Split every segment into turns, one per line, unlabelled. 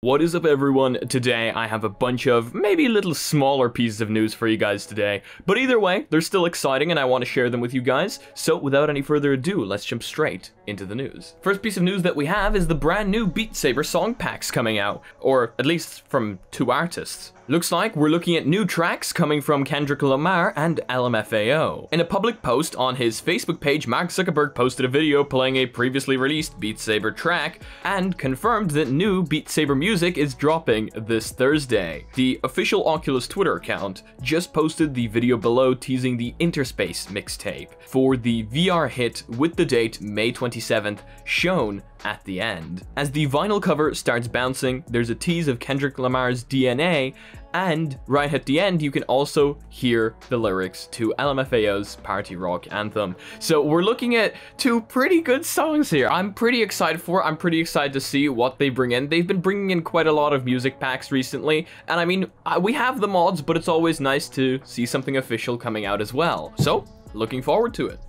What is up, everyone? Today I have a bunch of maybe little smaller pieces of news for you guys today, but either way, they're still exciting and I want to share them with you guys. So without any further ado, let's jump straight into the news. First piece of news that we have is the brand new Beat Saber song packs coming out, or at least from two artists. Looks like we're looking at new tracks coming from Kendrick Lamar and LMFAO. In a public post on his Facebook page, Mark Zuckerberg posted a video playing a previously released Beat Saber track and confirmed that new Beat Saber music is dropping this Thursday. The official Oculus Twitter account just posted the video below teasing the Interspace mixtape for the VR hit with the date May 27th shown at the end. As the vinyl cover starts bouncing, there's a tease of Kendrick Lamar's DNA, and right at the end you can also hear the lyrics to LMFAO's party rock anthem. So we're looking at two pretty good songs here. I'm pretty excited for it. I'm pretty excited to see what they bring in. They've been bringing in quite a lot of music packs recently, and I mean, we have the mods, but it's always nice to see something official coming out as well. So looking forward to it.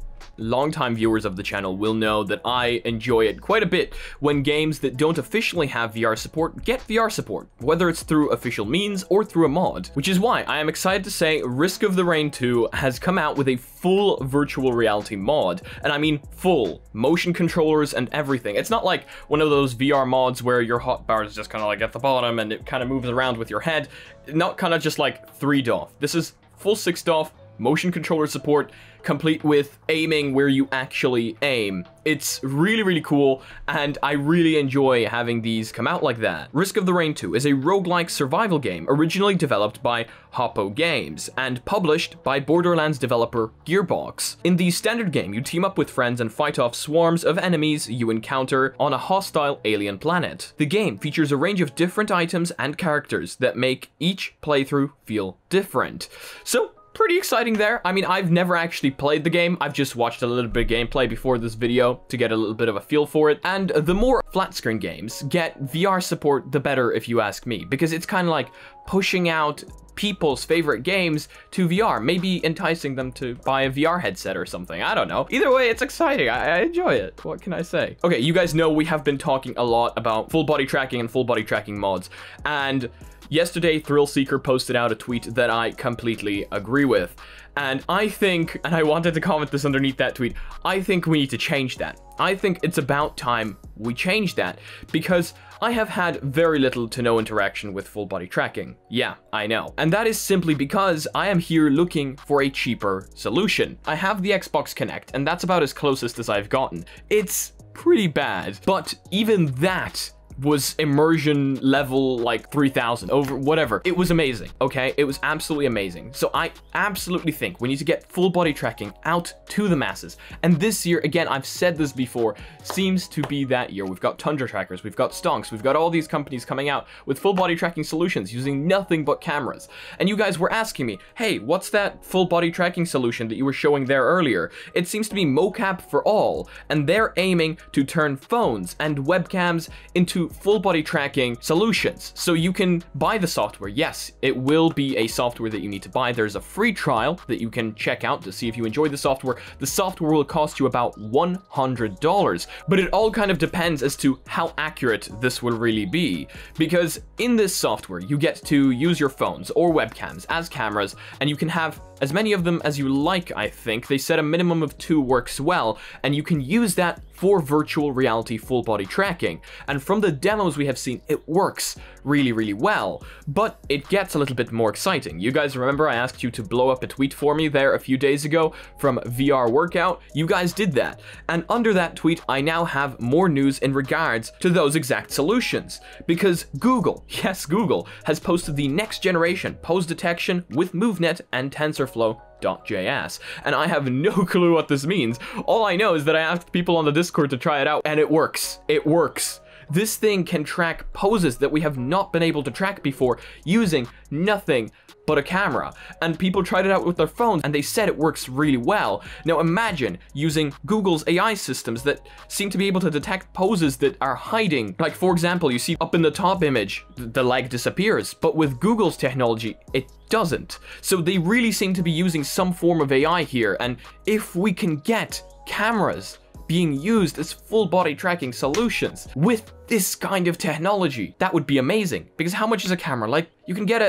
Longtime viewers of the channel will know that I enjoy it quite a bit when games that don't officially have VR support get VR support, whether it's through official means or through a mod, which is why I am excited to say Risk of the Rain 2 has come out with a full virtual reality mod, and I mean full, motion controllers and everything. It's not like one of those VR mods where your hotbar is just kind of like at the bottom and it kind of moves around with your head, not kind of just like 3 DoF. This is full 6 DoF, motion controller support, complete with aiming where you actually aim. It's really, really cool, and I really enjoy having these come out like that. Risk of the Rain 2 is a roguelike survival game originally developed by Hoppo Games and published by Borderlands developer Gearbox. In the standard game, you team up with friends and fight off swarms of enemies you encounter on a hostile alien planet. The game features a range of different items and characters that make each playthrough feel different. So, pretty exciting there. I mean, I've never actually played the game. I've just watched a little bit of gameplay before this video to get a little bit of a feel for it. And the more flat screen games get VR support, the better, if you ask me, because it's kind of like pushing out people's favorite games to VR, maybe enticing them to buy a VR headset or something. I don't know. Either way, it's exciting. I enjoy it. What can I say? Okay, you guys know we have been talking a lot about full body tracking and full body tracking mods, and yesterday, Thrillseeker posted out a tweet that I completely agree with. And I think, and I wanted to comment this underneath that tweet, I think we need to change that. I think it's about time we change that, because I have had very little to no interaction with full body tracking. Yeah, I know. And that is simply because I am here looking for a cheaper solution. I have the Xbox Kinect, and that's about as closest as I've gotten. It's pretty bad, but even that was immersion level like 3000 over whatever. It was amazing, okay? It was absolutely amazing. So I absolutely think we need to get full body tracking out to the masses. And this year, again, I've said this before, seems to be that year. We've got Tundra Trackers, we've got Stonks, we've got all these companies coming out with full body tracking solutions using nothing but cameras. And you guys were asking me, hey, what's that full body tracking solution that you were showing there earlier? It seems to be mocap for all, and they're aiming to turn phones and webcams into full body tracking solutions. So you can buy the software. Yes, it will be a software that you need to buy. There's a free trial that you can check out to see if you enjoy the software. The software will cost you about $100, but it all kind of depends as to how accurate this will really be, because in this software you get to use your phones or webcams as cameras, and you can have as many of them as you like. I think they said a minimum of 2 works well, and you can use that for virtual reality full body tracking. And from the demos we have seen, it works really, really well, but it gets a little bit more exciting. You guys remember I asked you to blow up a tweet for me there a few days ago from VR Workout? You guys did that. And under that tweet, I now have more news in regards to those exact solutions, because Google, yes, Google, has posted the next generation pose detection with MoveNet and TensorFlow.js, and I have no clue what this means. All I know is that I asked people on the Discord to try it out, and it works. It works. This thing can track poses that we have not been able to track before using nothing but a camera, and people tried it out with their phones and they said it works really well. Now imagine using Google's AI systems that seem to be able to detect poses that are hiding. Like, for example, you see up in the top image, the leg disappears, but with Google's technology, it doesn't. So they really seem to be using some form of AI here, and if we can get cameras being used as full body tracking solutions with this kind of technology. That would be amazing, because how much is a camera? Like, you can get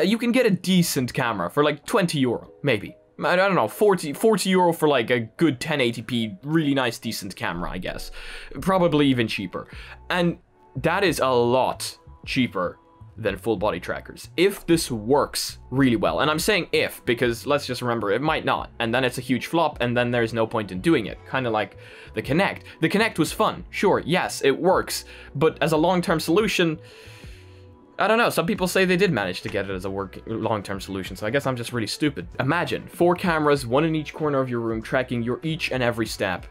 a decent camera for like 20 euro, maybe. I don't know, 40 euro for like a good 1080p, really nice, decent camera, I guess. Probably even cheaper. And that is a lot cheaper than full body trackers, if this works really well. And I'm saying if, because let's just remember, it might not, and then it's a huge flop, and then there's no point in doing it. Kind of like the Kinect. The Kinect was fun, sure, yes, it works, but as a long-term solution, I don't know, some people say they did manage to get it as a long-term solution, so I guess I'm just really stupid. Imagine 4 cameras, 1 in each corner of your room, tracking your each and every step.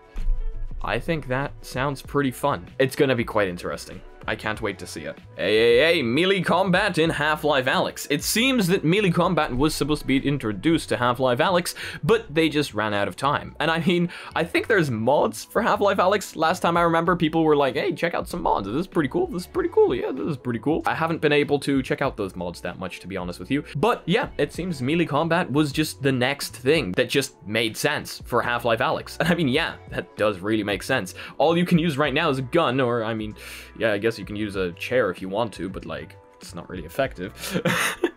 I think that sounds pretty fun. It's gonna be quite interesting. I can't wait to see it. Hey, melee combat in Half-Life Alyx. It seems that melee combat was supposed to be introduced to Half-Life Alyx, but they just ran out of time. And I mean, I think there's mods for Half-Life Alyx. Last time I remember, people were like, hey, check out some mods. This is pretty cool. This is pretty cool. Yeah, this is pretty cool. I haven't been able to check out those mods that much, to be honest with you. But yeah, it seems melee combat was just the next thing that just made sense for Half-Life Alyx. And I mean, yeah, that does really make sense. All you can use right now is a gun, or I mean, yeah, I guess you can use a chair if you want to, but like, it's not really effective.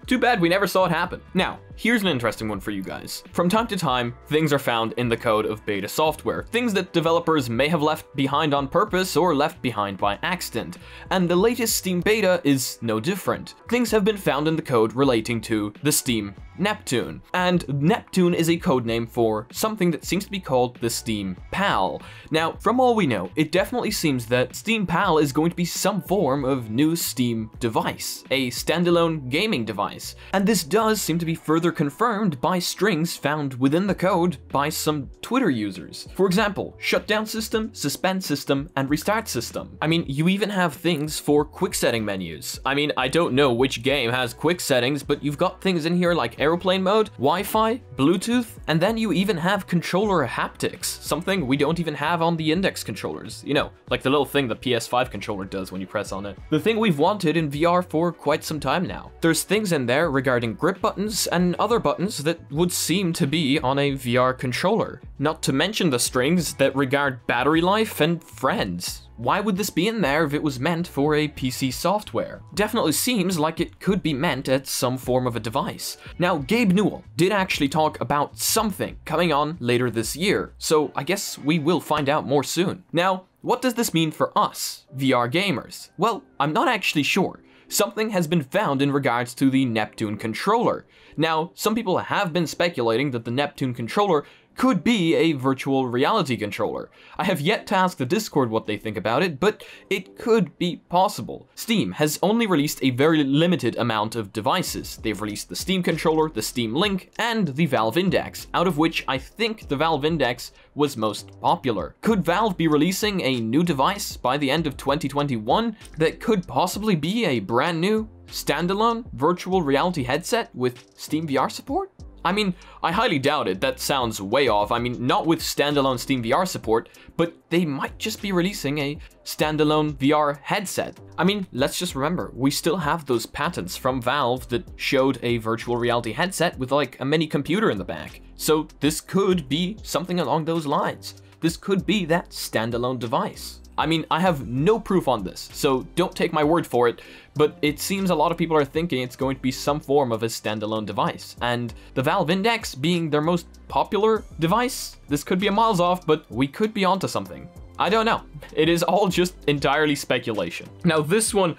Too bad we never saw it happen. Now, here's an interesting one for you guys. From time to time, things are found in the code of beta software, things that developers may have left behind on purpose or left behind by accident, and the latest Steam beta is no different. Things have been found in the code relating to the Steam Neptune, and Neptune is a codename for something that seems to be called the Steam PAL. Now, from all we know, it definitely seems that Steam PAL is going to be some form of new Steam device, a standalone gaming device, and this does seem to be further confirmed by strings found within the code by some Twitter users. For example, shutdown system, suspend system, and restart system. I mean, you even have things for quick setting menus. I mean, I don't know which game has quick settings, but you've got things in here like aeroplane mode, Wi-Fi, Bluetooth, and then you even have controller haptics, something we don't even have on the Index controllers. You know, like the little thing the PS5 controller does when you press on it. The thing we've wanted in VR for quite some time now. There's things in there regarding grip buttons and other buttons that would seem to be on a VR controller. Not to mention the strings that regard battery life and friends. Why would this be in there if it was meant for a PC software? Definitely seems like it could be meant at some form of a device. Now, Gabe Newell did actually talk about something coming on later this year, so I guess we will find out more soon. Now, what does this mean for us, VR gamers? Well, I'm not actually sure. Something has been found in regards to the Neptune controller. Now, some people have been speculating that the Neptune controller could be a virtual reality controller. I have yet to ask the Discord what they think about it, but it could be possible. Steam has only released a very limited amount of devices. They've released the Steam controller, the Steam Link, and the Valve Index, out of which I think the Valve Index was most popular. Could Valve be releasing a new device by the end of 2021 that could possibly be a brand new, standalone virtual reality headset with Steam VR support? I mean, I highly doubt it. That sounds way off. I mean, not with standalone Steam VR support, but they might just be releasing a standalone VR headset. I mean, let's just remember, we still have those patents from Valve that showed a virtual reality headset with like a mini computer in the back. So this could be something along those lines. This could be that standalone device. I mean, I have no proof on this, so don't take my word for it, but it seems a lot of people are thinking it's going to be some form of a standalone device. And the Valve Index being their most popular device, this could be a miles off, but we could be onto something. I don't know. It is all just entirely speculation. Now this one,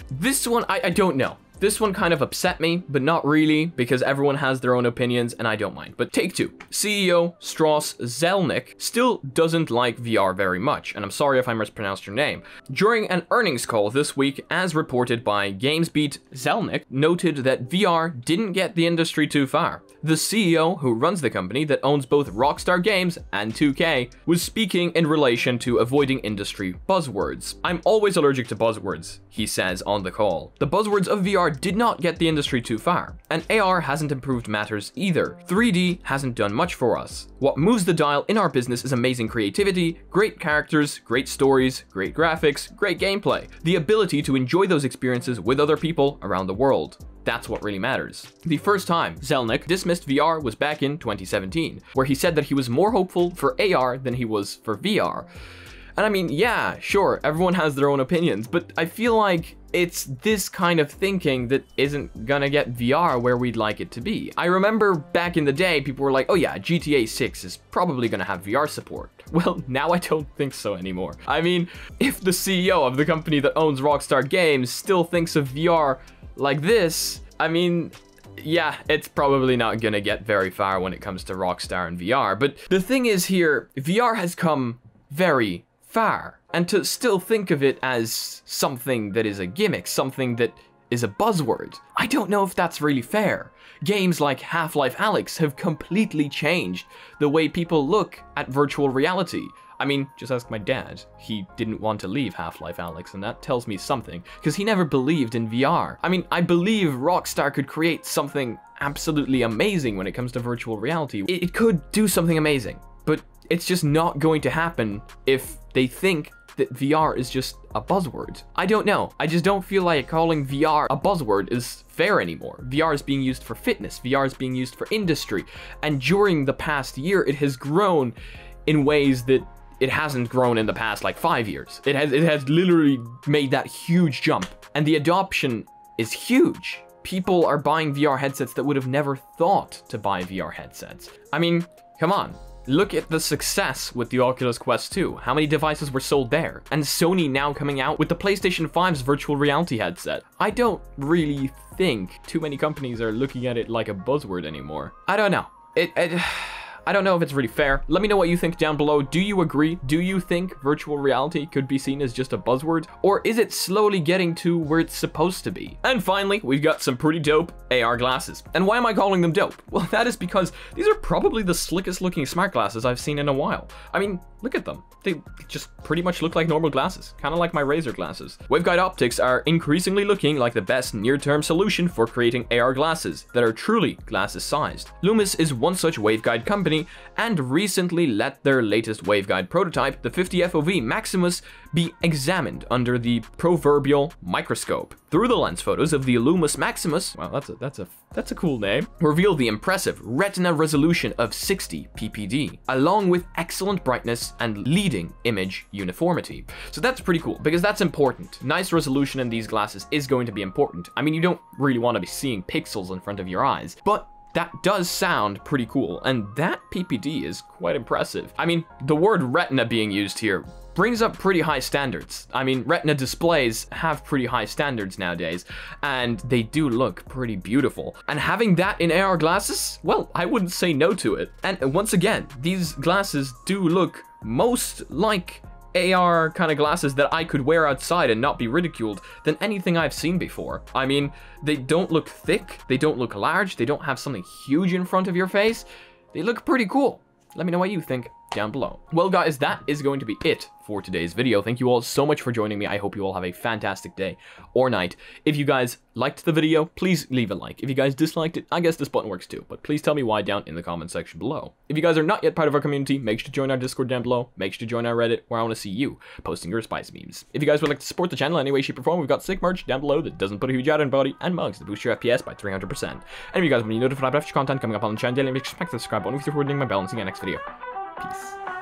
I don't know. This one kind of upset me, but not really, because everyone has their own opinions and I don't mind. But Take-Two, CEO Strauss Zelnick still doesn't like VR very much, and I'm sorry if I mispronounced your name. During an earnings call this week, as reported by GamesBeat, Zelnick noted that VR didn't get the industry too far. The CEO, who runs the company that owns both Rockstar Games and 2K, was speaking in relation to avoiding industry buzzwords. I'm always allergic to buzzwords, he says on the call. The buzzwords of VR did not get the industry too far, and AR hasn't improved matters either. 3D hasn't done much for us. What moves the dial in our business is amazing creativity, great characters, great stories, great graphics, great gameplay, the ability to enjoy those experiences with other people around the world. That's what really matters. The first time Zelnick dismissed VR was back in 2017, where he said that he was more hopeful for AR than he was for VR. And I mean, yeah, sure, everyone has their own opinions, but I feel like it's this kind of thinking that isn't gonna get VR where we'd like it to be. I remember back in the day, people were like, oh yeah, GTA 6 is probably gonna have VR support. Well, now I don't think so anymore. I mean, if the CEO of the company that owns Rockstar Games still thinks of VR like this, I mean, yeah, it's probably not gonna get very far when it comes to Rockstar and VR. But the thing is here, VR has come very far. And to still think of it as something that is a gimmick, something that is a buzzword, I don't know if that's really fair. Games like Half-Life Alyx have completely changed the way people look at virtual reality. I mean, just ask my dad. He didn't want to leave Half-Life Alyx, and that tells me something, because he never believed in VR. I mean, I believe Rockstar could create something absolutely amazing when it comes to virtual reality. It could do something amazing, but it's just not going to happen if they think that VR is just a buzzword. I don't know. I just don't feel like calling VR a buzzword is fair anymore. VR is being used for fitness. VR is being used for industry. And during the past year, it has grown in ways that it hasn't grown in the past like 5 years. It has literally made that huge jump. And the adoption is huge. People are buying VR headsets that would have never thought to buy VR headsets. I mean, come on. Look at the success with the Oculus Quest 2. How many devices were sold there? And Sony now coming out with the PlayStation 5's virtual reality headset. I don't really think too many companies are looking at it like a buzzword anymore. I don't know. I don't know if it's really fair. Let me know what you think down below. Do you agree? Do you think virtual reality could be seen as just a buzzword? Or is it slowly getting to where it's supposed to be? And finally, we've got some pretty dope AR glasses. And why am I calling them dope? Well, that is because these are probably the slickest looking smart glasses I've seen in a while. I mean, look at them. They just pretty much look like normal glasses, kind of like my Razer glasses. Waveguide optics are increasingly looking like the best near-term solution for creating AR glasses that are truly glasses-sized. Loomis is one such waveguide company and recently let their latest waveguide prototype, the 50FOV Maximus, be examined under the proverbial microscope. Through the lens photos of the Loomis Maximus, wow, that's a cool name, reveal the impressive retina resolution of 60 ppd, along with excellent brightness and leading image uniformity. So that's pretty cool, because that's important. Nice resolution in these glasses is going to be important. I mean, you don't really want to be seeing pixels in front of your eyes, but that does sound pretty cool, and that PPD is quite impressive. I mean, the word retina being used here brings up pretty high standards. I mean, retina displays have pretty high standards nowadays, and they do look pretty beautiful. And having that in AR glasses, well, I wouldn't say no to it. And once again, these glasses do look most like AR kind of glasses that I could wear outside and not be ridiculed than anything I've seen before. I mean, they don't look thick, they don't look large, they don't have something huge in front of your face. They look pretty cool. Let me know what you think down below. Well guys, that is going to be it for today's video. Thank you all so much for joining me. I hope you all have a fantastic day or night. If you guys liked the video, please leave a like. If you guys disliked it, I guess this button works too, but please tell me why down in the comment section below. If you guys are not yet part of our community, make sure to join our Discord down below. Make sure to join our Reddit, where I want to see you posting your spice memes. If you guys would like to support the channel in any way, shape, or form, we've got sick merch down below that doesn't put a huge ad on body, and mugs that boost your FPS by 300%. And if you guys want to be notified about future content coming up on the channel daily, make sure to smack the subscribe button with your forwarding my bell and see you in the next video. Peace.